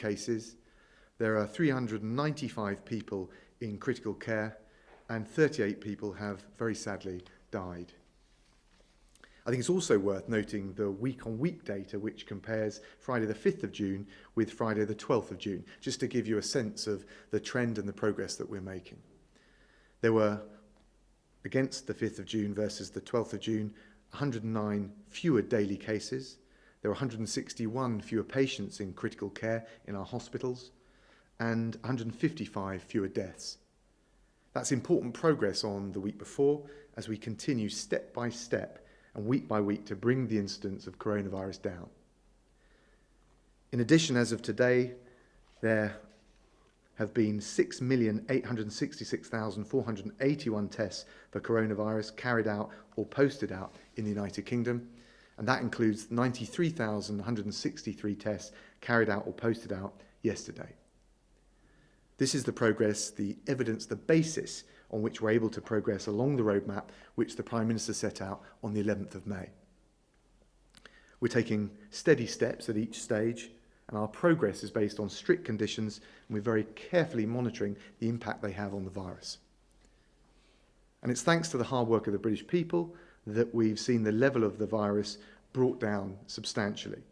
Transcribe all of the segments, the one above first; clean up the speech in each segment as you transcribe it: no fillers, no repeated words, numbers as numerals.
cases, there are 395 people in critical care, and 38 people have very sadly died. I think it's also worth noting the week-on-week data, which compares Friday the 5th of June with Friday the 12th of June, just to give you a sense of the trend and the progress that we're making. There were, against the 5th of June versus the 12th of June, 109 fewer daily cases. There were 161 fewer patients in critical care in our hospitals, and 155 fewer deaths. That's important progress on the week before, as we continue step by step and week by week to bring the incidence of coronavirus down. In addition, as of today, there have been 6,866,481 tests for coronavirus carried out or posted out in the United Kingdom, and that includes 93,163 tests carried out or posted out yesterday. This is the progress, the evidence, the basis on which we're able to progress along the roadmap which the Prime Minister set out on the 11th of May. We're taking steady steps at each stage, and our progress is based on strict conditions, and we're very carefully monitoring the impact they have on the virus. And it's thanks to the hard work of the British people that we've seen the level of the virus brought down substantially.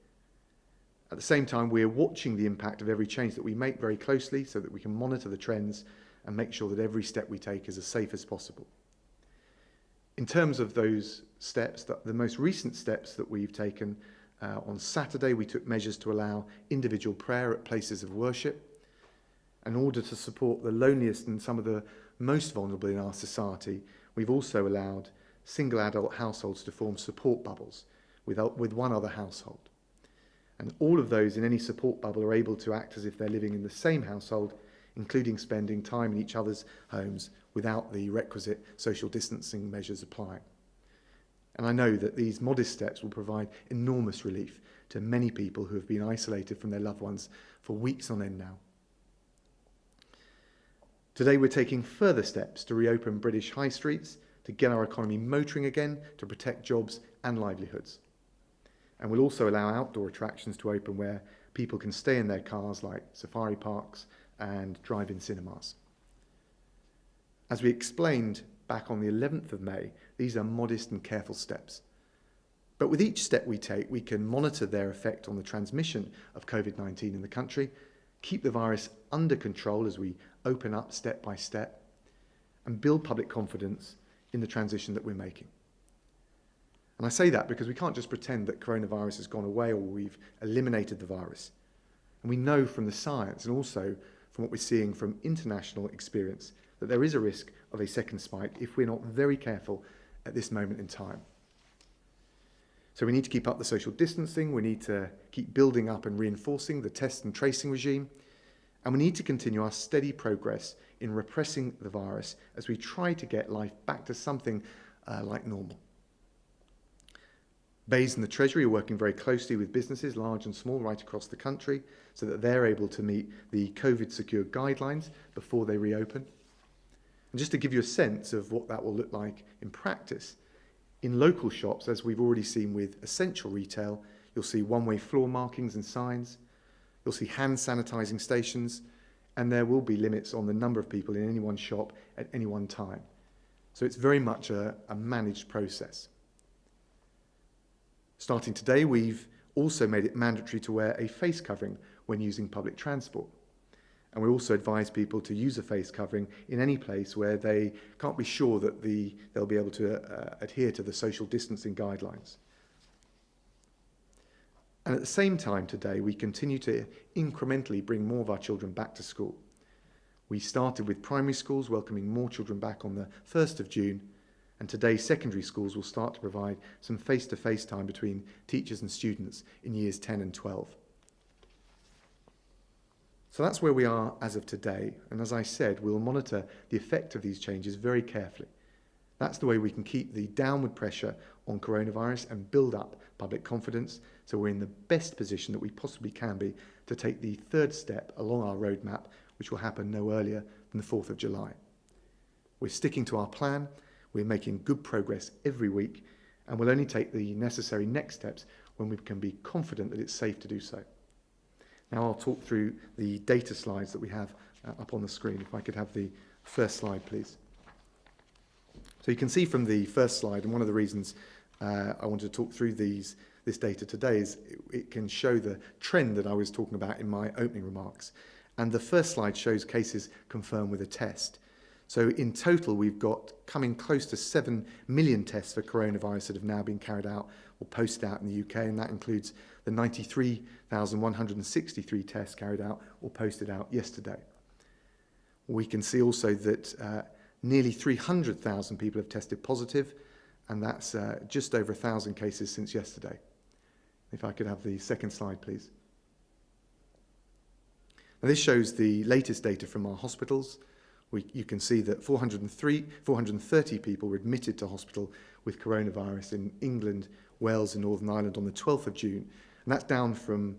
At the same time, we're watching the impact of every change that we make very closely so that we can monitor the trends and make sure that every step we take is as safe as possible. In terms of those steps, the most recent steps that we've taken, on Saturday we took measures to allow individual prayer at places of worship. In order to support the loneliest and some of the most vulnerable in our society, we've also allowed single adult households to form support bubbles with one other household. And all of those in any support bubble are able to act as if they're living in the same household, including spending time in each other's homes without the requisite social distancing measures applying. And I know that these modest steps will provide enormous relief to many people who have been isolated from their loved ones for weeks on end now. Today we're taking further steps to reopen British high streets, to get our economy motoring again, to protect jobs and livelihoods. And we'll also allow outdoor attractions to open where people can stay in their cars, like safari parks and drive-in cinemas. As we explained back on the 11th of May, these are modest and careful steps. But with each step we take, we can monitor their effect on the transmission of COVID-19 in the country, keep the virus under control as we open up step by step, and build public confidence in the transition that we're making. And I say that because we can't just pretend that coronavirus has gone away or we've eliminated the virus. And we know from the science and also from what we're seeing from international experience that there is a risk of a second spike if we're not very careful at this moment in time. So we need to keep up the social distancing, we need to keep building up and reinforcing the test and tracing regime, and we need to continue our steady progress in repressing the virus as we try to get life back to something like normal. Bays and the Treasury are working very closely with businesses, large and small, right across the country, so that they're able to meet the COVID-secure guidelines before they reopen. And just to give you a sense of what that will look like in practice, in local shops, as we've already seen with essential retail, you'll see one-way floor markings and signs, you'll see hand sanitising stations, and there will be limits on the number of people in any one shop at any one time. So it's very much a managed process. Starting today, we've also made it mandatory to wear a face covering when using public transport. And we also advise people to use a face covering in any place where they can't be sure that they'll be able to adhere to the social distancing guidelines. And at the same time today, we continue to incrementally bring more of our children back to school. We started with primary schools welcoming more children back on the 1st of June, and today secondary schools will start to provide some face-to-face time between teachers and students in years 10 and 12. So that's where we are as of today, and as I said, we'll monitor the effect of these changes very carefully. That's the way we can keep the downward pressure on coronavirus and build up public confidence, so we're in the best position that we possibly can be to take the third step along our roadmap, which will happen no earlier than the 4th of July. We're sticking to our plan, we're making good progress every week, and we'll only take the necessary next steps when we can be confident that it's safe to do so. Now I'll talk through the data slides that we have up on the screen. If I could have the first slide, please. So you can see from the first slide, and one of the reasons I wanted to talk through this data today is it can show the trend that I was talking about in my opening remarks. And the first slide shows cases confirmed with a test. So in total, we've got coming close to 7 million tests for coronavirus that have now been carried out or posted out in the UK, and that includes the 93,163 tests carried out or posted out yesterday. We can see also that nearly 300,000 people have tested positive, and that's just over 1,000 cases since yesterday. If I could have the second slide, please. Now, this shows the latest data from our hospitals. You can see that 430 people were admitted to hospital with coronavirus in England, Wales and Northern Ireland on the 12th of June. And that's down from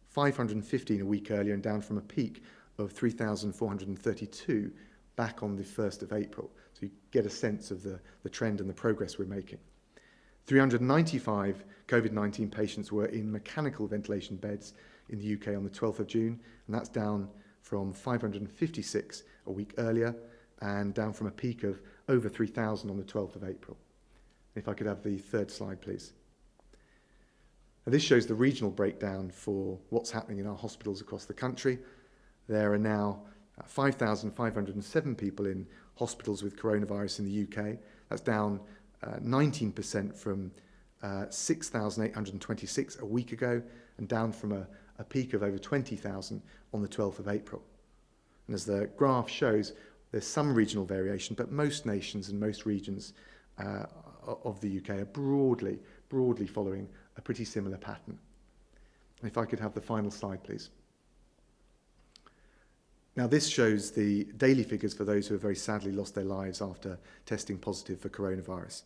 515 a week earlier and down from a peak of 3,432 back on the 1st of April. So you get a sense of the trend and the progress we're making. 395 COVID-19 patients were in mechanical ventilation beds in the UK on the 12th of June, and that's down from 556 a week earlier and down from a peak of over 3,000 on the 12th of April. If I could have the third slide, please. Now, this shows the regional breakdown for what's happening in our hospitals across the country. There are now 5,507 people in hospitals with coronavirus in the UK. That's down 19% from 6,826 a week ago and down from a peak of over 20,000 on the 12th of April. And as the graph shows, there's some regional variation, but most nations and most regions of the UK are broadly following a pretty similar pattern. And if I could have the final slide, please. Now, this shows the daily figures for those who have very sadly lost their lives after testing positive for coronavirus.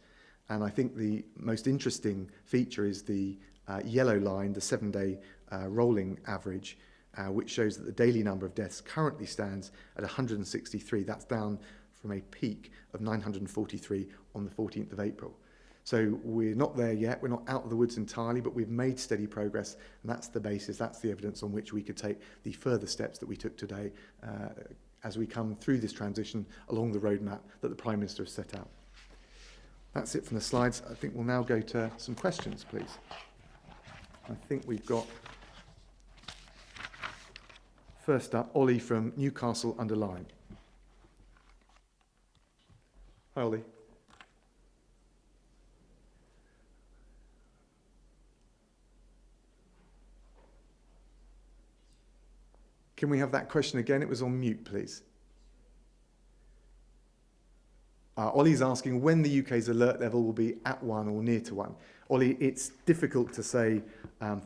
And I think the most interesting feature is the yellow line, the 7-day rolling average, which shows that the daily number of deaths currently stands at 163. That's down from a peak of 943 on the 14th of April. So we're not there yet, we're not out of the woods entirely, but we've made steady progress, and that's the basis, that's the evidence on which we could take the further steps that we took today as we come through this transition along the roadmap that the Prime Minister has set out. That's it from the slides. I think we'll now go to some questions, please. I think we've got, first up, Ollie from Newcastle under Lyme. Hi, Ollie. Can we have that question again? It was on mute, please. Ollie's asking when the UK's alert level will be at 1 or near to 1. Ollie, it's difficult to say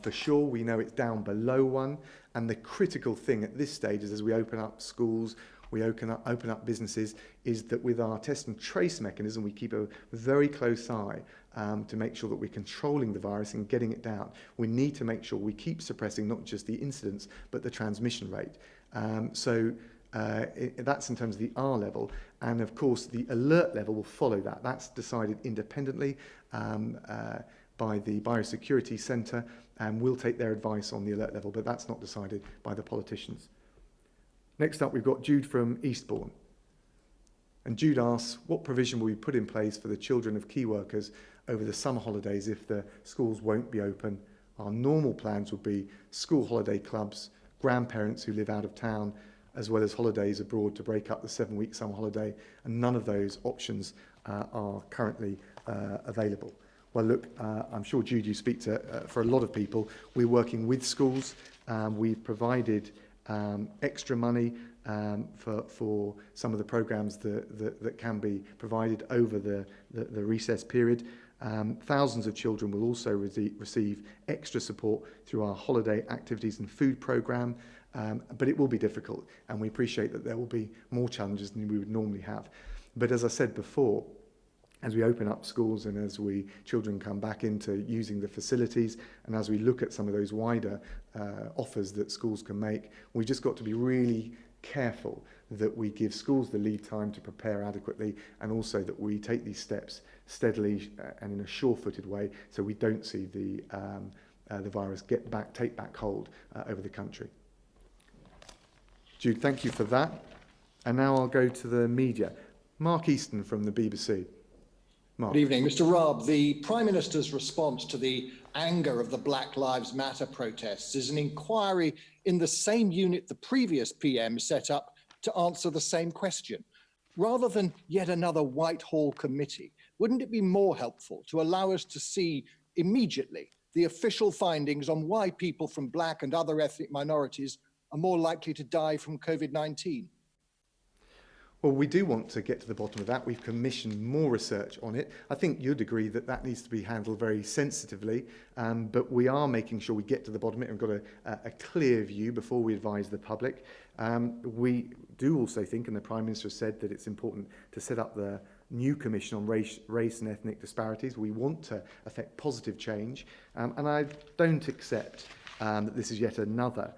for sure. We know it's down below 1. And the critical thing at this stage is as we open up schools, we open up businesses, is that with our test and trace mechanism, we keep a very close eye to make sure that we're controlling the virus and getting it down. We need to make sure we keep suppressing not just the incidence, but the transmission rate. That's in terms of the R level. And of course, the alert level will follow that. That's decided independently by the Biosecurity Centre, and we'll take their advice on the alert level, but that's not decided by the politicians. Next up, we've got Jude from Eastbourne. And Jude asks, what provision will be put in place for the children of key workers over the summer holidays if the schools won't be open? Our normal plans would be school holiday clubs, grandparents who live out of town, as well as holidays abroad to break up the 7-week summer holiday, and none of those options are currently available. Well, look, I'm sure, Jude, you speak to for a lot of people. We're working with schools. We've provided extra money for some of the programmes that can be provided over the recess period. Thousands of children will also receive extra support through our holiday activities and food programme, but it will be difficult, and we appreciate that there will be more challenges than we would normally have. But as I said before, as we open up schools and as children come back into using the facilities, and as we look at some of those wider offers that schools can make, we've just got to be really careful that we give schools the lead time to prepare adequately, and also that we take these steps steadily and in a sure-footed way so we don't see the virus take back hold over the country. Jude, thank you for that. And now I'll go to the media. Mark Easton from the BBC. Mark. Good evening. Mr. Raab, the Prime Minister's response to the anger of the Black Lives Matter protests is an inquiry in the same unit the previous PM set up to answer the same question. Rather than yet another Whitehall committee, wouldn't it be more helpful to allow us to see immediately the official findings on why people from Black and other ethnic minorities are more likely to die from COVID-19? Well, we do want to get to the bottom of that. We've commissioned more research on it. I think you'd agree that that needs to be handled very sensitively, but we are making sure we get to the bottom of it and got a clear view before we advise the public. We do also think, and the Prime Minister has said, that it's important to set up the new commission on race and ethnic disparities. We want to affect positive change, and I don't accept that this is yet another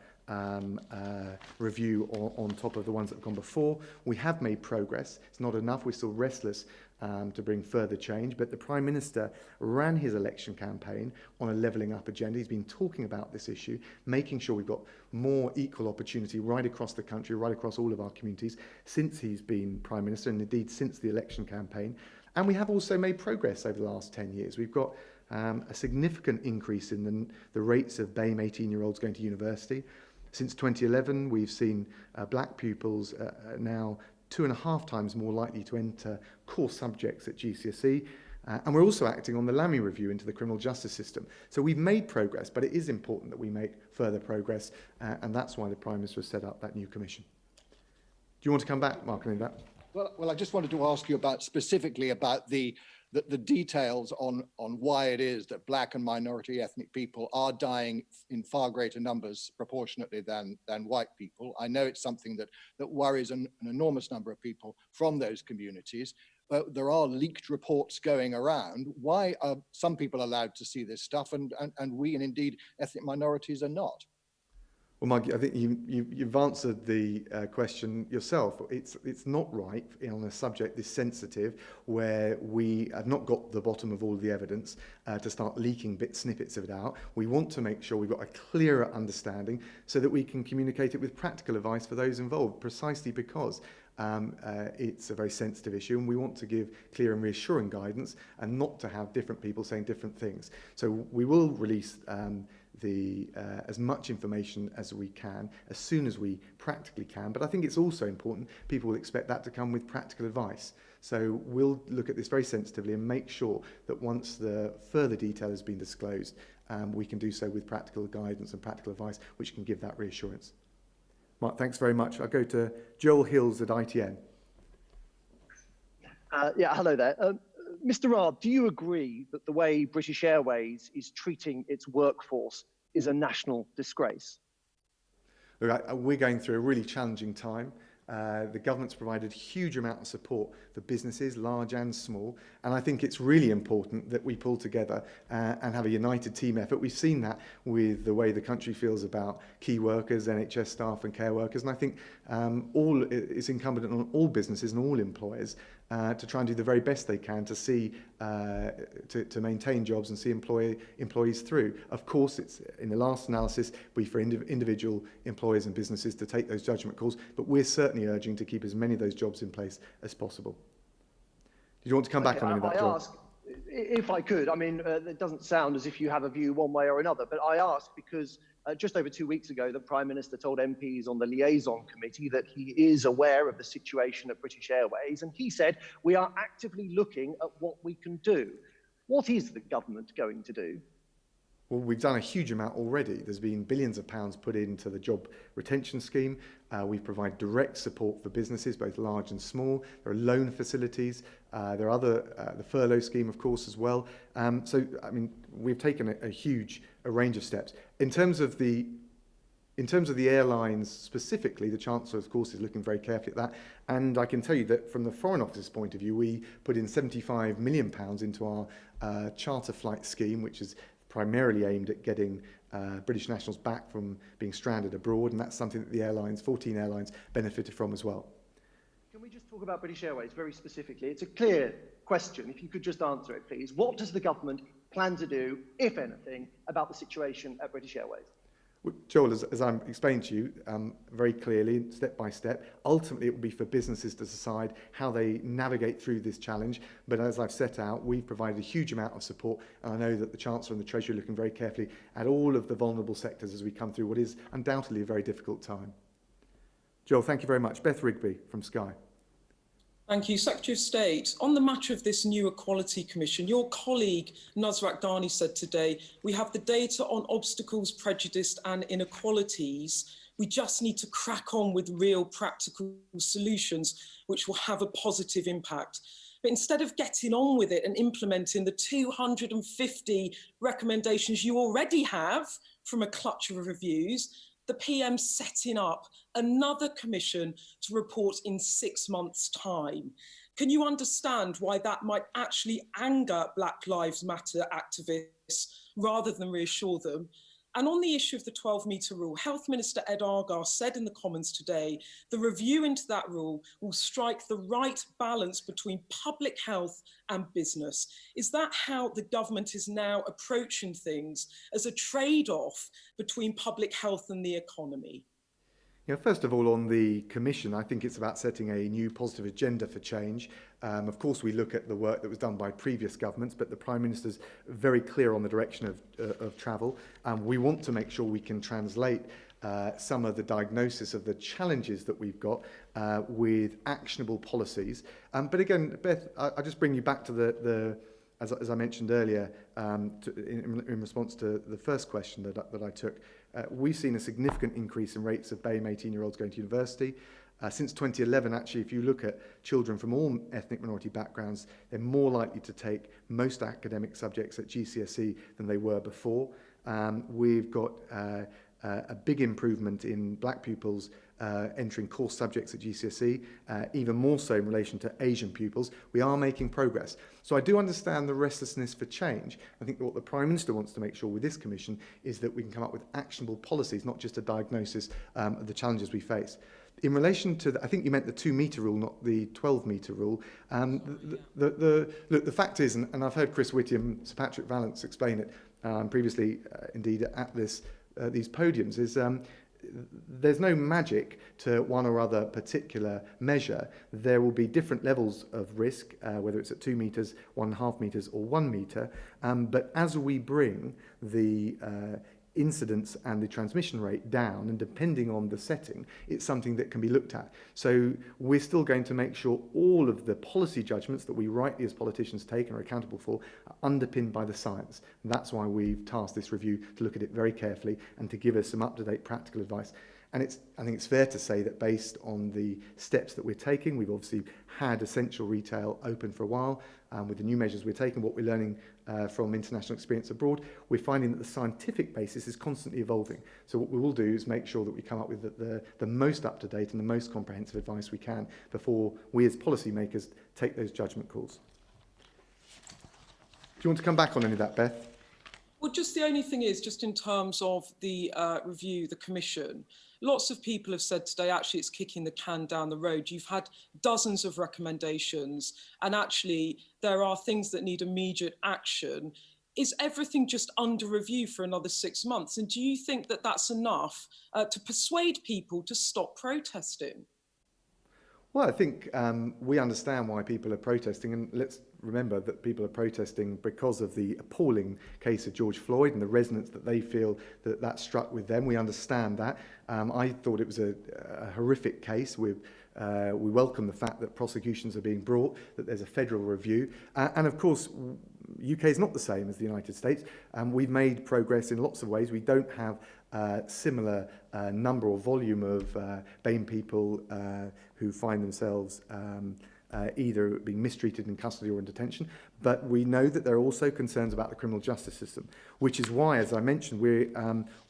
review on top of the ones that have gone before. We have made progress. It's not enough. We're still restless to bring further change. But the Prime Minister ran his election campaign on a levelling up agenda. He's been talking about this issue, making sure we've got more equal opportunity right across the country, right across all of our communities since he's been Prime Minister, and indeed since the election campaign. And we have also made progress over the last 10 years. We've got a significant increase in the rates of BAME 18-year-olds going to university. Since 2011, we've seen black pupils now 2.5 times more likely to enter core subjects at GCSE. And we're also acting on the Lammy review into the criminal justice system. So we've made progress, but it is important that we make further progress. And that's why the Prime Minister has set up that new commission. Do you want to come back, Mark, on that? Well, I just wanted to ask you specifically about the details on why it is that Black and minority ethnic people are dying in far greater numbers proportionately than white people. I know it's something that worries an enormous number of people from those communities. There are leaked reports going around. Why are some people allowed to see this stuff and we, and indeed ethnic minorities, are not? Well, Mike, I think you've answered the question yourself. It's not right on a subject this sensitive, where we have not got the bottom of all of the evidence, to start leaking snippets of it out. We want to make sure we've got a clearer understanding so that we can communicate it with practical advice for those involved, precisely because it's a very sensitive issue, and we want to give clear and reassuring guidance and not to have different people saying different things. So we will release as much information as we can, as soon as we practically can. But I think it's also important, people will expect that to come with practical advice. So we'll look at this very sensitively and make sure that once the further detail has been disclosed, we can do so with practical guidance and practical advice, which can give that reassurance. Mark, thanks very much. I'll go to Joel Hills at ITN. Hello there. Mr. Raab, do you agree that the way British Airways is treating its workforce is a national disgrace? Look, we're going through a really challenging time. The government's provided a huge amount of support for businesses, large and small, and I think it's really important that we pull together and have a united team effort. We've seen that with the way the country feels about key workers, NHS staff and care workers, and I think it's incumbent on all businesses and all employers to try and do the very best they can to see to maintain jobs and see employees through. Of course, it's in the last analysis be for individual employers and businesses to take those judgment calls, but we're certainly urging to keep as many of those jobs in place as possible. Did you want to come back on any of that, Joel? I ask, if I could, I mean, it doesn't sound as if you have a view one way or another, but I ask because just over 2 weeks ago, the Prime Minister told MPs on the liaison committee that he is aware of the situation at British Airways, and he said, we are actively looking at what we can do. What is the government going to do? Well, we've done a huge amount already. There's been billions of pounds put into the job retention scheme. We provide direct support for businesses, both large and small. There are loan facilities. There are the furlough scheme, of course, as well. So, I mean, we've taken a range of steps. In terms of the airlines specifically, the Chancellor, of course, is looking very carefully at that. And I can tell you that from the Foreign Office's point of view, we put in £75 million into our charter flight scheme, which is primarily aimed at getting British nationals back from being stranded abroad, and that's something that the airlines, 14 airlines, benefited from as well. Can we just talk about British Airways very specifically? It's a clear question. If you could just answer it, please. What does the government plan to do, if anything, about the situation at British Airways? Joel, as I'm explaining to you very clearly, step by step, ultimately it will be for businesses to decide how they navigate through this challenge. But as I've set out, we've provided a huge amount of support, and I know that the Chancellor and the Treasury are looking very carefully at all of the vulnerable sectors as we come through what is undoubtedly a very difficult time. Joel, thank you very much. Beth Rigby from Sky. Thank you. Secretary of State, on the matter of this new Equality Commission, your colleague Nasrat Ghani said today, we have the data on obstacles, prejudice and inequalities. We just need to crack on with real practical solutions which will have a positive impact. But instead of getting on with it and implementing the 250 recommendations you already have from a clutch of reviews, the PM setting up another commission to report in 6 months' time. Can you understand why that might actually anger Black Lives Matter activists rather than reassure them? And on the issue of the 12-metre rule, Health Minister Ed Argar said in the Commons today, the review into that rule will strike the right balance between public health and business. Is that how the government is now approaching things, as a trade-off between public health and the economy? Yeah, first of all, on the Commission, I think it's about setting a new positive agenda for change. Of course, we look at the work that was done by previous governments, but the Prime Minister's very clear on the direction of travel. We want to make sure we can translate some of the diagnosis of the challenges that we've got with actionable policies. But again, Beth, I just bring you back to as I mentioned earlier, in response to the first question that I took, we've seen a significant increase in rates of BAME 18-year-olds going to university. Since 2011, actually, if you look at children from all ethnic minority backgrounds, they're more likely to take most academic subjects at GCSE than they were before. We've got a big improvement in black pupils entering course subjects at GCSE, even more so in relation to Asian pupils. We are making progress. So I do understand the restlessness for change. I think what the Prime Minister wants to make sure with this Commission is that we can come up with actionable policies, not just a diagnosis of the challenges we face. In relation to, I think you meant the 2-metre rule, not the 12-metre rule. Look, the fact is, and I've heard Chris Whitty and Sir Patrick Vallance explain it previously, indeed, at these podiums, is there's no magic to one or other particular measure. There will be different levels of risk, whether it's at 2 metres, 1.5 metres or 1 metre. But as we bring the incidence and the transmission rate down, and depending on the setting, it's something that can be looked at. So we're still going to make sure all of the policy judgments that we rightly as politicians take and are accountable for are underpinned by the science. And that's why we've tasked this review to look at it very carefully and to give us some up-to-date practical advice. And I think it's fair to say that based on the steps that we're taking, we've obviously had essential retail open for a while. With the new measures we're taking, what we're learning from international experience abroad, we're finding that the scientific basis is constantly evolving. So what we will do is make sure that we come up with the most up-to-date and the most comprehensive advice we can before we as policymakers take those judgment calls. Do you want to come back on any of that, Beth? Well, just the only thing is, just in terms of the review, the Commission, lots of people have said today, actually, it's kicking the can down the road. You've had dozens of recommendations, and actually, there are things that need immediate action. Is everything just under review for another 6 months? And do you think that that's enough to persuade people to stop protesting? Well, I think we understand why people are protesting, and let's remember that people are protesting because of the appalling case of George Floyd and the resonance that they feel that struck with them. We understand that. I thought it was a horrific case. We welcome the fact that prosecutions are being brought, that there's a federal review, and of course, UK is not the same as the United States. We've made progress in lots of ways. We don't have similar number or volume of BAME people who find themselves either being mistreated in custody or in detention, but we know that there are also concerns about the criminal justice system, which is why, as I mentioned, we're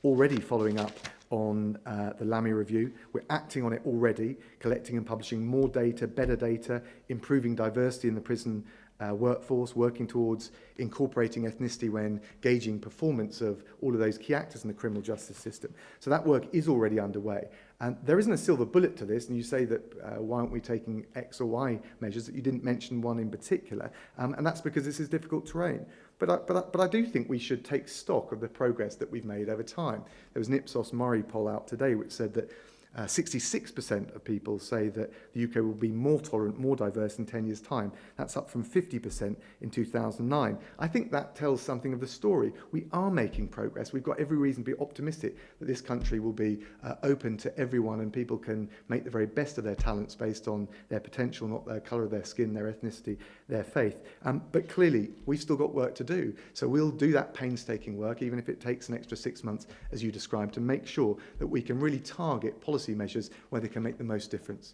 already following up on the Lamy review. We're acting on it already, collecting and publishing more data, better data, improving diversity in the prison workforce, working towards incorporating ethnicity when gauging performance of all of those key actors in the criminal justice system. So that work is already underway. And there isn't a silver bullet to this, and you say that why aren't we taking X or Y measures, that you didn't mention one in particular, and that's because this is difficult terrain. But I do think we should take stock of the progress that we've made over time. There was an Ipsos Mori poll out today which said that 66% of people say that the UK will be more tolerant, more diverse in 10 years' time. That's up from 50% in 2009. I think that tells something of the story. We are making progress. We've got every reason to be optimistic that this country will be open to everyone and people can make the very best of their talents based on their potential, not the colour of their skin, their ethnicity, their faith. But clearly, we've still got work to do. So we'll do that painstaking work, even if it takes an extra 6 months, as you described, to make sure that we can really target policy measures where they can make the most difference.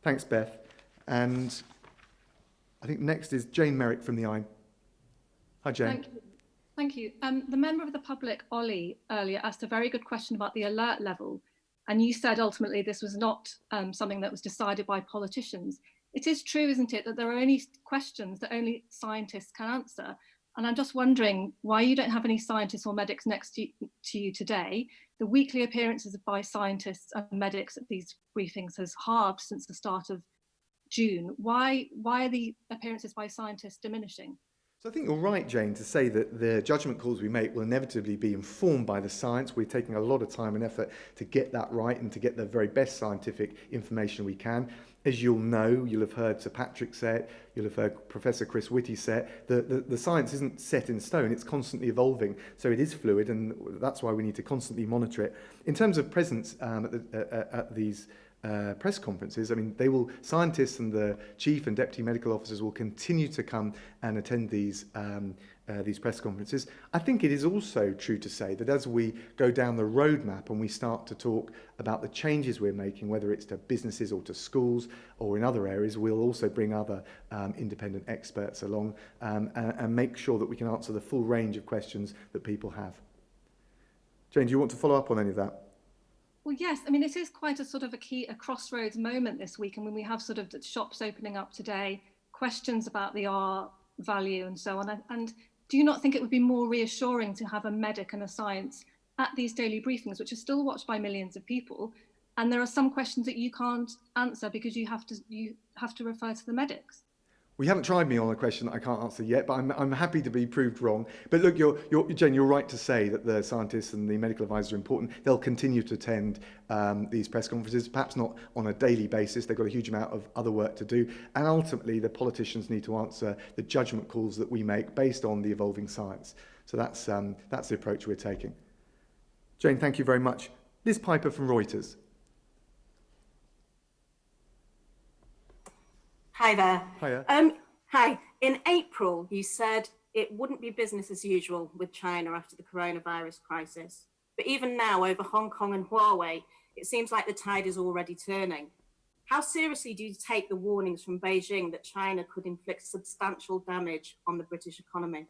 Thanks, Beth. And I think next is Jane Merrick from the Eye. Hi, Jane. Thank you. The member of the public, Ollie, earlier asked a very good question about the alert level. And you said ultimately this was not something that was decided by politicians. It is true, isn't it, that there are only questions that only scientists can answer. And I'm just wondering why you don't have any scientists or medics next to you today. The weekly appearances by scientists and medics at these briefings has halved since the start of June. Why are the appearances by scientists diminishing? So I think you're right, Jane, to say that the judgment calls we make will inevitably be informed by the science. We're taking a lot of time and effort to get that right and to get the very best scientific information we can. As you'll know, you'll have heard Sir Patrick say it, you'll have heard Professor Chris Whitty say it, the science isn't set in stone, it's constantly evolving, so it is fluid, and that's why we need to constantly monitor it. In terms of presence at these press conferences, I mean, scientists and the chief and deputy medical officers will continue to come and attend these press conferences. I think it is also true to say that as we go down the roadmap and we start to talk about the changes we're making, whether it's to businesses or to schools or in other areas, we'll also bring other independent experts along and make sure that we can answer the full range of questions that people have. Jane, do you want to follow up on any of that? Well, yes. I mean, it is quite a sort of a crossroads moment this week. And when we have sort of the shops opening up today, questions about the R value and so on. And do you not think it would be more reassuring to have a medic and a science at these daily briefings, which are still watched by millions of people? And there are some questions that you can't answer because you have to refer to the medics. Well, you haven't tried me on a question that I can't answer yet, but I'm happy to be proved wrong. But look, Jane, you're right to say that the scientists and the medical advisors are important. They'll continue to attend these press conferences, perhaps not on a daily basis. They've got a huge amount of other work to do. And ultimately, the politicians need to answer the judgment calls that we make based on the evolving science. So that's the approach we're taking. Jane, thank you very much. Liz Piper from Reuters. Hi there. Hiya. Hi. In April, you said it wouldn't be business as usual with China after the coronavirus crisis. But even now, over Hong Kong and Huawei, it seems like the tide is already turning. How seriously do you take the warnings from Beijing that China could inflict substantial damage on the British economy?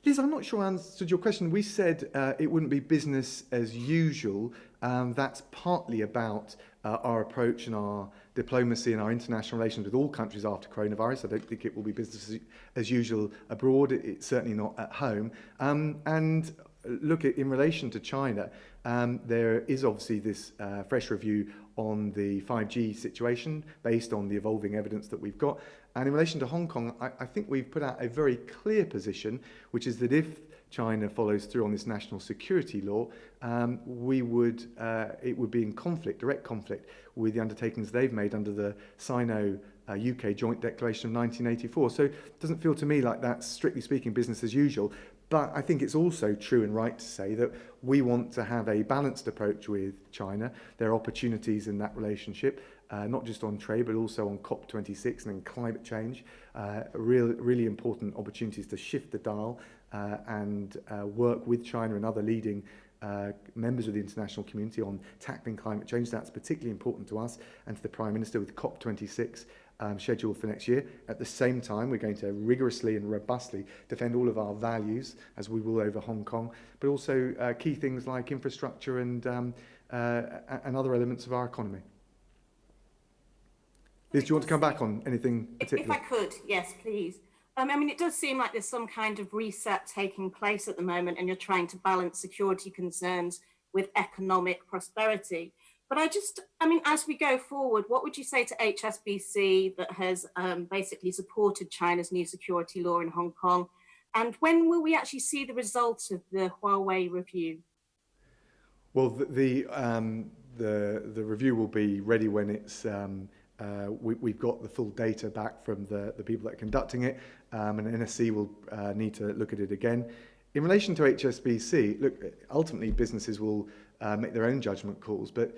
Liz, I'm not sure I answered your question. We said it wouldn't be business as usual. That's partly about our approach and our diplomacy and our international relations with all countries after coronavirus. I don't think it will be business as usual abroad. It's certainly not at home. And look, in relation to China, there is obviously this fresh review on the 5G situation based on the evolving evidence that we've got. And in relation to Hong Kong, I think we've put out a very clear position, which is that if China follows through on this national security law, it would be in conflict, direct conflict, with the undertakings they've made under the Sino UK Joint Declaration of 1984. So it doesn't feel to me like that's, strictly speaking, business as usual. But I think it's also true and right to say that we want to have a balanced approach with China. There are opportunities in that relationship, not just on trade, but also on COP26 and in climate change. Really important opportunities to shift the dial and work with China and other leading members of the international community on tackling climate change. That's particularly important to us and to the Prime Minister with COP26 scheduled for next year. At the same time, we're going to rigorously and robustly defend all of our values, as we will over Hong Kong, but also key things like infrastructure and other elements of our economy. Liz, do you want to come back on anything particular? If I could, yes, please. I mean, it does seem like there's some kind of reset taking place at the moment, and you're trying to balance security concerns with economic prosperity. But I mean, as we go forward, what would you say to HSBC that has basically supported China's new security law in Hong Kong? And when will we actually see the results of the Huawei review? Well, the review will be ready when it's we've got the full data back from the people that are conducting it, and NSC will need to look at it again. In relation to HSBC, look, ultimately businesses will make their own judgment calls, but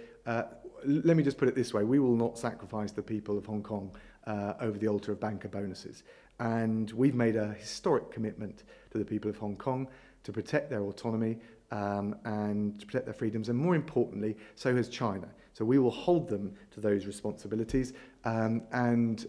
let me just put it this way: we will not sacrifice the people of Hong Kong over the altar of banker bonuses. And we've made a historic commitment to the people of Hong Kong to protect their autonomy and to protect their freedoms, and more importantly, so has China. So we will hold them to those responsibilities, and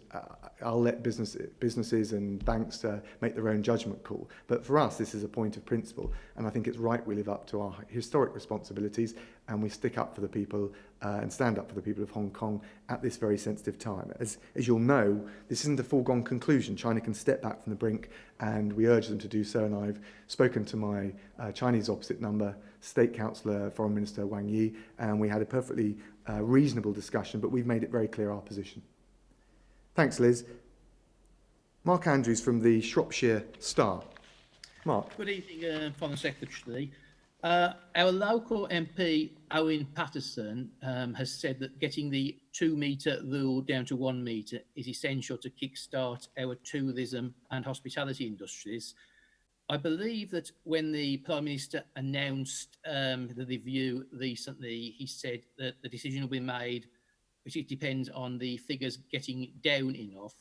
I'll let businesses and banks make their own judgment call. But for us, this is a point of principle, and I think it's right we live up to our historic responsibilities, and we stick up for the people and stand up for the people of Hong Kong at this very sensitive time. As you'll know, this isn't a foregone conclusion. China can step back from the brink, and we urge them to do so. And I've spoken to my Chinese opposite number, State Councillor, Foreign Minister Wang Yi, and we had a perfectly reasonable discussion, but we've made it very clear our position. Thanks, Liz. Mark Andrews from the Shropshire Star. Mark. Good evening, Foreign Secretary. Our local MP, Owen Paterson, has said that getting the 2-metre rule down to 1 metre is essential to kickstart our tourism and hospitality industries. I believe that when the Prime Minister announced the review recently, he said that the decision will be made, which it depends on the figures getting down enough.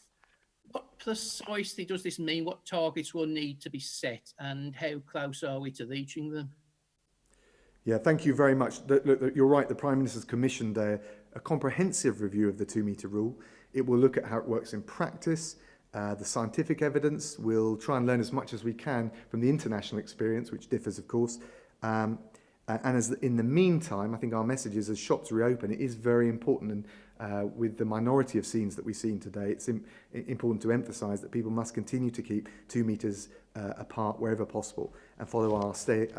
What precisely does this mean? What targets will need to be set, and how close are we to reaching them? Yeah, thank you very much. Look, you're right, the Prime Minister's commissioned a comprehensive review of the 2-metre rule. It will look at how it works in practice, the scientific evidence. We'll try and learn as much as we can from the international experience, which differs, of course. And in the meantime, I think our message is, as shops reopen, it is very important, and with the minority of scenes that we've seen today, it's important to emphasise that people must continue to keep 2 metres apart wherever possible and follow our stay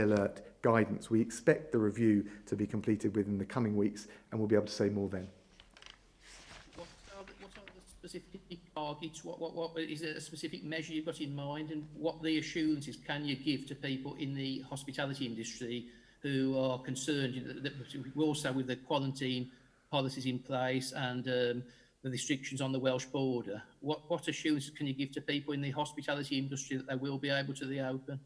alert guidance. We expect the review to be completed within the coming weeks, and we'll be able to say more then. What are the specific targets? What is there a specific measure you've got in mind, and what reassurances can you give to people in the hospitality industry who are concerned that also with the quarantine policies in place and the restrictions on the Welsh border? What assurances can you give to people in the hospitality industry that they will be able to reopen?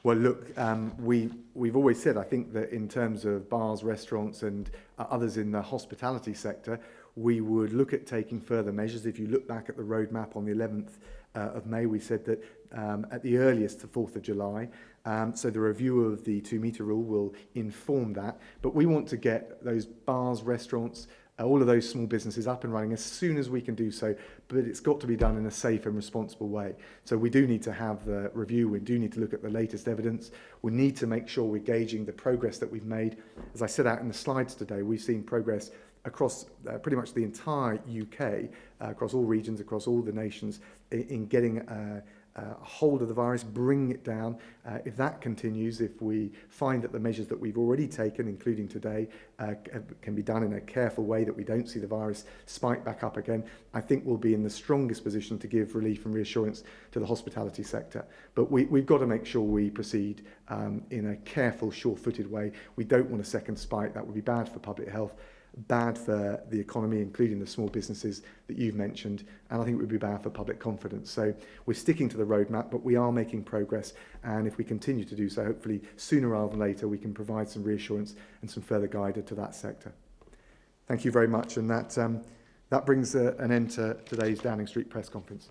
Well, look, we've always said, I think, that in terms of bars, restaurants and others in the hospitality sector, we would look at taking further measures. If you look back at the roadmap on the 11th of May, we said that at the earliest, the 4th of July. So the review of the 2-metre rule will inform that. But we want to get those bars, restaurants, all of those small businesses up and running as soon as we can do so, but it's got to be done in a safe and responsible way. So we do need to have the review, we do need to look at the latest evidence, we need to make sure we're gauging the progress that we've made. As I set out in the slides today, we've seen progress across pretty much the entire UK, across all regions, across all the nations, in getting a hold of the virus, bringing it down. If that continues, if we find that the measures that we've already taken, including today, can be done in a careful way, that we don't see the virus spike back up again, I think we'll be in the strongest position to give relief and reassurance to the hospitality sector. But we've got to make sure we proceed in a careful, sure-footed way. We don't want a second spike. That would be bad for public health, bad for the economy, including the small businesses that you've mentioned, and I think it would be bad for public confidence. So we're sticking to the roadmap, but we are making progress, and if we continue to do so, hopefully sooner rather than later, we can provide some reassurance and some further guidance to that sector. Thank you very much, and that brings an end to today's Downing Street press conference.